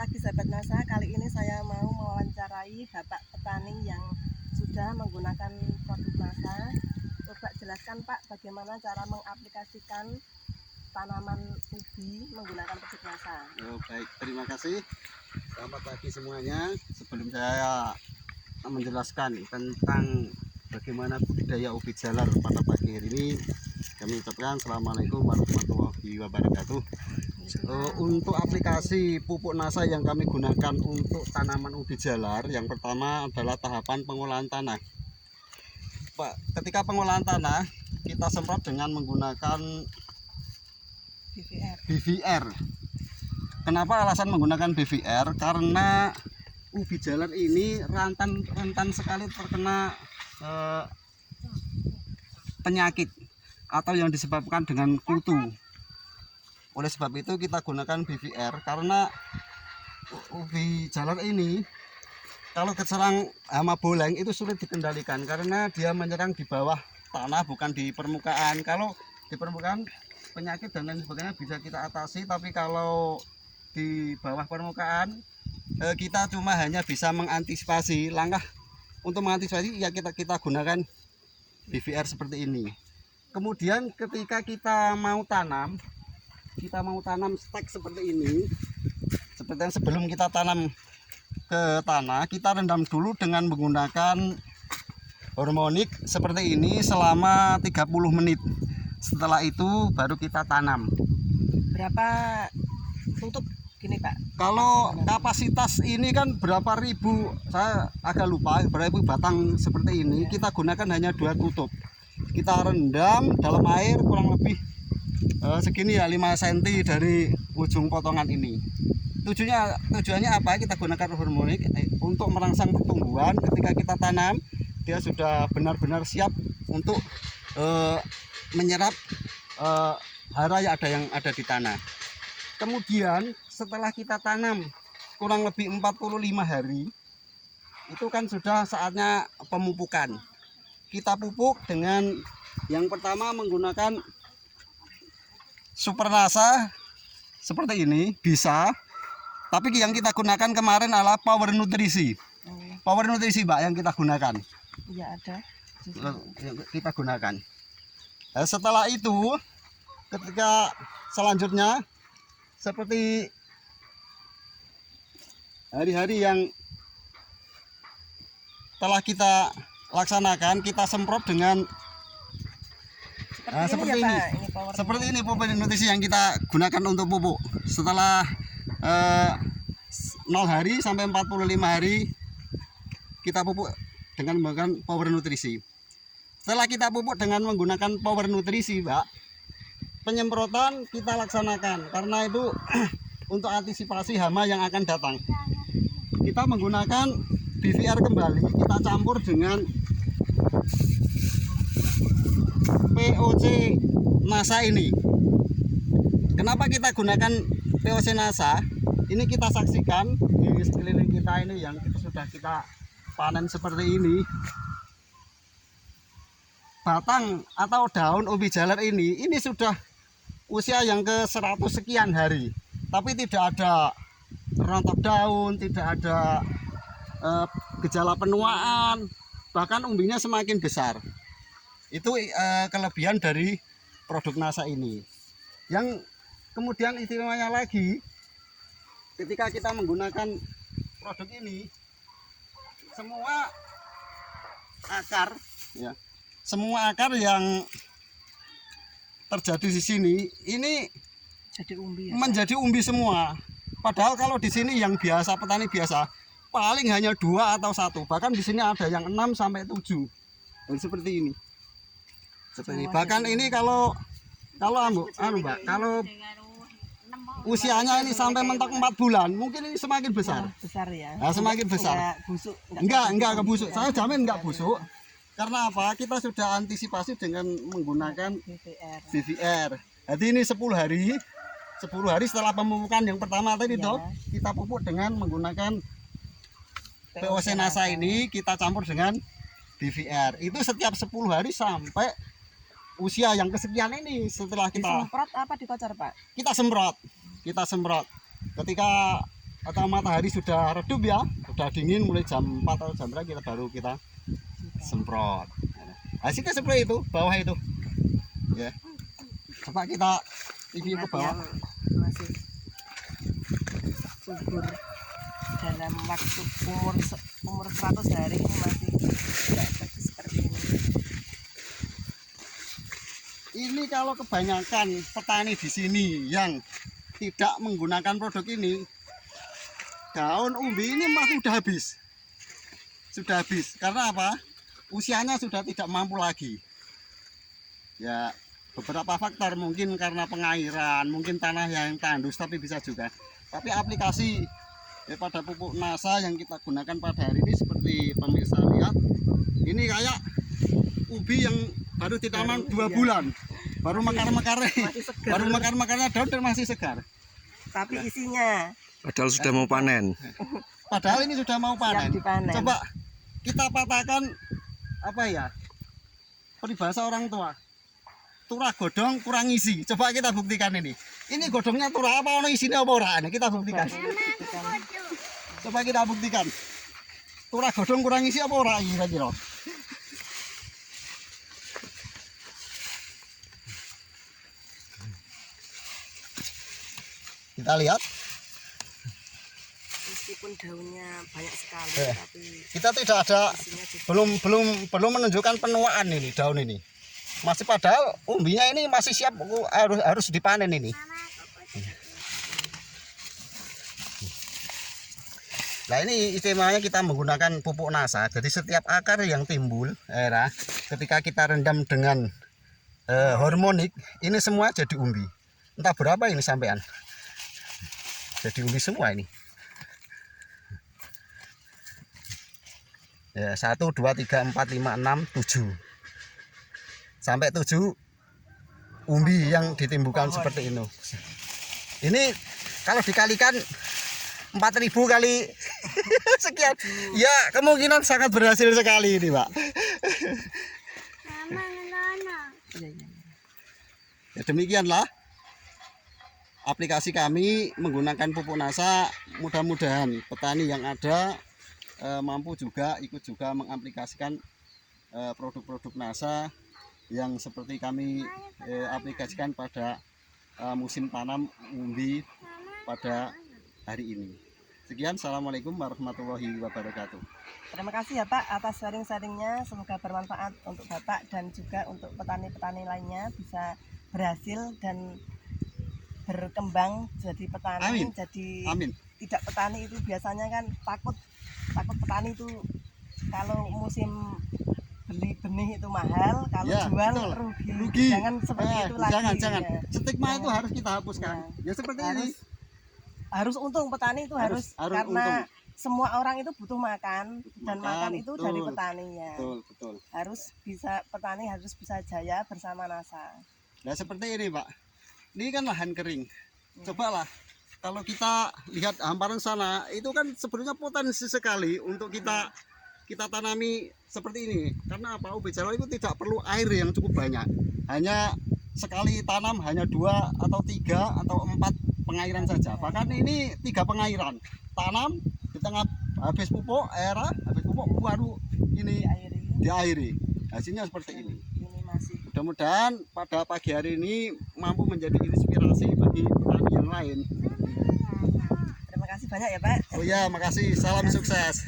pagi sahabat NASA, kali ini saya mau mewawancarai Bapak petani yang sudah menggunakan produk NASA. Coba jelaskan Pak, bagaimana cara mengaplikasikan tanaman ubi menggunakan produk NASA. Baik, terima kasih. Selamat pagi semuanya. Sebelum saya menjelaskan tentang bagaimana budidaya ubi jalar pada pagi hari ini, kami ucapkan Assalamualaikum warahmatullahi wabarakatuh. Untuk aplikasi pupuk NASA yang kami gunakan untuk tanaman ubi jalar, yang pertama adalah tahapan pengolahan tanah. Pak, ketika pengolahan tanah kita semprot dengan menggunakan BVR. Kenapa alasan menggunakan BVR? Karena ubi jalar ini rentan sekali terkena penyakit atau yang disebabkan dengan kutu. Oleh sebab itu kita gunakan BVR, karena ubi jalar ini kalau keserang hama boleng itu sulit dikendalikan karena dia menyerang di bawah tanah, bukan di permukaan. Kalau di permukaan penyakit dan lain sebagainya bisa kita atasi, tapi kalau di bawah permukaan kita cuma hanya bisa mengantisipasi. Langkah untuk mengantisipasi ya kita gunakan BVR seperti ini. Kemudian ketika kita mau tanam stek seperti ini, seperti yang sebelum kita tanam ke tanah, kita rendam dulu dengan menggunakan hormonik seperti ini selama 30 menit. Setelah itu baru kita tanam. Berapa tutup gini Pak? Kalau kapasitas ini kan berapa ribu, saya agak lupa, berapa ribu batang seperti ini, kita gunakan hanya 2 tutup. Kita rendam dalam air kurang lebih segini ya, 5 cm dari ujung potongan ini. Tujuannya apa? Kita gunakan hormonik untuk merangsang pertumbuhan. Ketika kita tanam, dia sudah benar-benar siap untuk menyerap hara yang ada di tanah. Kemudian setelah kita tanam kurang lebih 45 hari, itu kan sudah saatnya pemupukan. Kita pupuk dengan yang pertama menggunakan Super NASA seperti ini, bisa. Tapi yang kita gunakan kemarin adalah Power Nutrisi. Power Nutrisi Mbak yang kita gunakan. Iya ada. Kita gunakan. Nah, setelah itu ketika selanjutnya seperti hari-hari yang telah kita laksanakan, kita semprot dengan seperti ini. Seperti ini pupuk nutrisi yang kita gunakan untuk pupuk. Setelah 0 hari sampai 45 hari kita pupuk dengan menggunakan Power Nutrisi. Setelah kita pupuk dengan menggunakan Power Nutrisi, Mbak, penyemprotan kita laksanakan karena itu untuk antisipasi hama yang akan datang. Kita menggunakan BVR kembali, kita campur dengan POC NASA ini. Kenapa kita gunakan POC NASA? Ini kita saksikan di sekeliling kita ini yang sudah kita panen seperti ini. Batang atau daun ubi jalar ini sudah usia yang ke 100 sekian hari, tapi tidak ada rontok daun, tidak ada gejala penuaan, bahkan umbinya semakin besar. Itu kelebihan dari produk NASA ini. Yang kemudian istimewanya lagi, ketika kita menggunakan produk ini, semua akar ya, semua akar yang terjadi di sini ini jadi umbi ya, menjadi umbi semua. Padahal kalau di sini yang biasa, petani biasa paling hanya 2 atau 1, bahkan di sini ada yang 6 sampai 7. Dan seperti ini. Seperti ini. Bahkan ini kalau Mbak, kalau usianya ini sampai mentok 4 bulan, mungkin ini semakin besar. Besar ya. Nah, semakin besar. Busuk. Enggak kebusuk. Saya jamin enggak busuk. Karena apa? Kita sudah antisipasi dengan menggunakan BVR. Jadi ini 10 hari setelah pemupukan yang pertama tadi toh, kita pupuk dengan menggunakan POC NASA ini, kita campur dengan BVR. Itu setiap 10 hari sampai usia yang kesekian ini. Setelah kita disemprot apa dikocor Pak? Kita semprot. Ketika atau matahari sudah redup ya, sudah dingin mulai jam 4 atau jam berapa kita semprot. Hasilnya seperti itu, bawah itu. Ya. Coba kita review ke bawah. Masih subur dalam waktu umur 100 hari ini masih tidak bagus seperti ini. Ini kalau kebanyakan petani di sini yang tidak menggunakan produk ini, daun umbi ini masih sudah habis. Karena apa? Usianya sudah tidak mampu lagi. Ya, beberapa faktor, mungkin karena pengairan, mungkin tanah yang tandus, tapi bisa juga. Tapi aplikasi pada pupuk NASA yang kita gunakan pada hari ini seperti pemirsa lihat, ini kayak ubi yang baru ditanam 2 bulan, baru mekar-mekarnya daun dan masih segar. Tapi isinya Padahal sudah mau panen. Padahal ini sudah mau panen. siap dipanen. Coba kita patahkan apa ya? Peribahasa orang tua. Turah godong kurang isi. Coba kita buktikan ini. Ini godongnya turah apa ono isine apa ora? Ini kita buktikan. Coba kita buktikan. Turah godong kurang isi apa ora kira-kira? Kita lihat. Meskipun daunnya banyak sekali, tapi Kita tidak ada, isinya juga belum menunjukkan penuaan ini daun ini. Masih, padahal umbinya ini masih siap, harus dipanen ini. Nah, ini istimewanya kita menggunakan pupuk NASA. Jadi setiap akar yang timbul, ketika kita rendam dengan hormonik, ini semua jadi umbi. Entah berapa ini sampean. Jadi umbi semua ini. Ya, 1, 2, 3, 4, 5, 6, 7 sampai 7 umbi yang ditimbulkan seperti ini. Ini kalau dikalikan 4.000 kali sekian, ya kemungkinan sangat berhasil sekali ini, Pak. Ya, demikianlah aplikasi kami menggunakan pupuk NASA. Mudah-mudahan petani yang ada mampu juga ikut juga mengaplikasikan produk-produk NASA yang seperti kami aplikasikan pada musim tanam umbi pada hari ini. Sekian, assalamualaikum warahmatullahi wabarakatuh. Terima kasih ya Pak atas sharing-sharingnya. Semoga bermanfaat untuk Bapak dan juga untuk petani-petani lainnya bisa berhasil dan berkembang jadi petani. Amin. Jadi Amin. tidak petani itu biasanya kan takut petani itu kalau musim beli benih itu mahal, kalau Ya, jual betul. rugi. Jangan seperti itu lagi. Jangan. Ya. Stigma itu Jangan. harus kita hapuskan. Ya seperti ini. Harus untung petani itu harus karena untung. semua orang itu butuh makan dan makan itu betul. dari petaninya. Betul. Petani harus bisa jaya bersama NASA. Nah, seperti ini, Pak. Ini kan lahan kering. Cobalah kalau kita lihat hamparan sana, itu kan sebenarnya potensi sekali untuk kita tanami seperti ini. Karena apa? Ubi jalar itu tidak perlu air yang cukup banyak. Hanya sekali tanam hanya 2 atau 3 atau 4 pengairan saja. Bahkan ini 3 pengairan. Tanam di tengah habis pupuk, baru ini diairi. Hasilnya seperti ini. Ini masih Mudah-mudahan pada pagi hari ini mampu menjadi inspirasi bagi petani yang lain. terima kasih banyak ya Pak. Oh ya, makasih. Salam sukses.